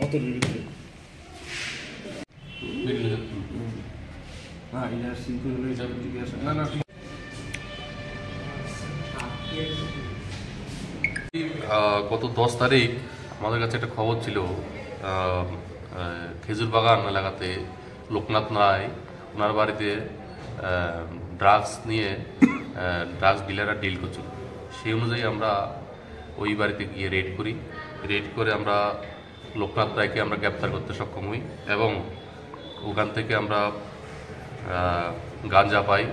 বোতলের ভিতরে না এটা সিম্পল হলে যাবে ঠিক আছে না না গত 10 তারিখ আমাদের কাছে একটা খবর ছিল খেজুর বাগান এলাকাতে লোকনাথ রায় ওনার বাড়িতে ড্রাগস নিয়ে ড্রাগস ডিলাররা ডিল করছিল। সেই অনুযায়ী আমরা ওই বাড়িতে গিয়ে রেড করে আমরা লোকনাথ রায়কে আমরা গ্রেপ্তার করতে সক্ষম হই এবং ওখান থেকে আমরা গাঁজা পাই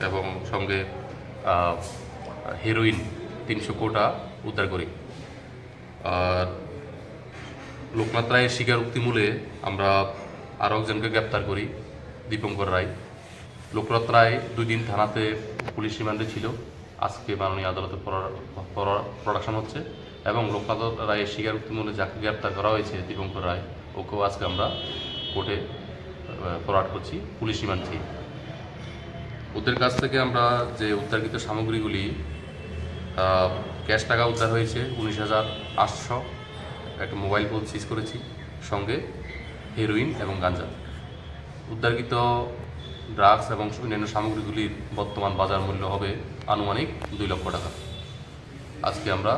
এবং সঙ্গে হেরোইন 300 কোটা উদ্ধার করি। আর লোকনাথ রায়ের স্বীকারোক্তি মূলে আমরা আরও একজনকে গ্রেপ্তার করি, দীপঙ্কর রায়। লোকনাথ রায় 2 দিন থানাতে পুলিশ রিমান্ডে ছিল, আজকে মাননীয় আদালতে প্রোডাকশন হচ্ছে এবং লোকনাথ রায়ের স্বীকারোক্তি মূলে যাকে গ্রেপ্তার করা হয়েছে দীপঙ্কর রায়, ওকেও আজকে আমরা কোর্টে ফরওয়ার্ড করছি পুলিশ রিমান্ড থেকে। ওদের কাছ থেকে আমরা যে উদ্ধারকৃত সামগ্রীগুলি ক্যাশ টাকা উদ্ধার হয়েছে 19,800, একটা মোবাইল ফোন সিজ করেছি, সঙ্গে হেরোইন এবং গাঁজা। উদ্ধারকৃত ড্রাগস এবং অন্যান্য সামগ্রীগুলির বর্তমান বাজার মূল্য হবে আনুমানিক 2 লক্ষ টাকা। আজকে আমরা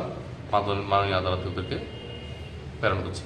মাননীয় আদালতে ওদেরকে প্রেরণ করছি।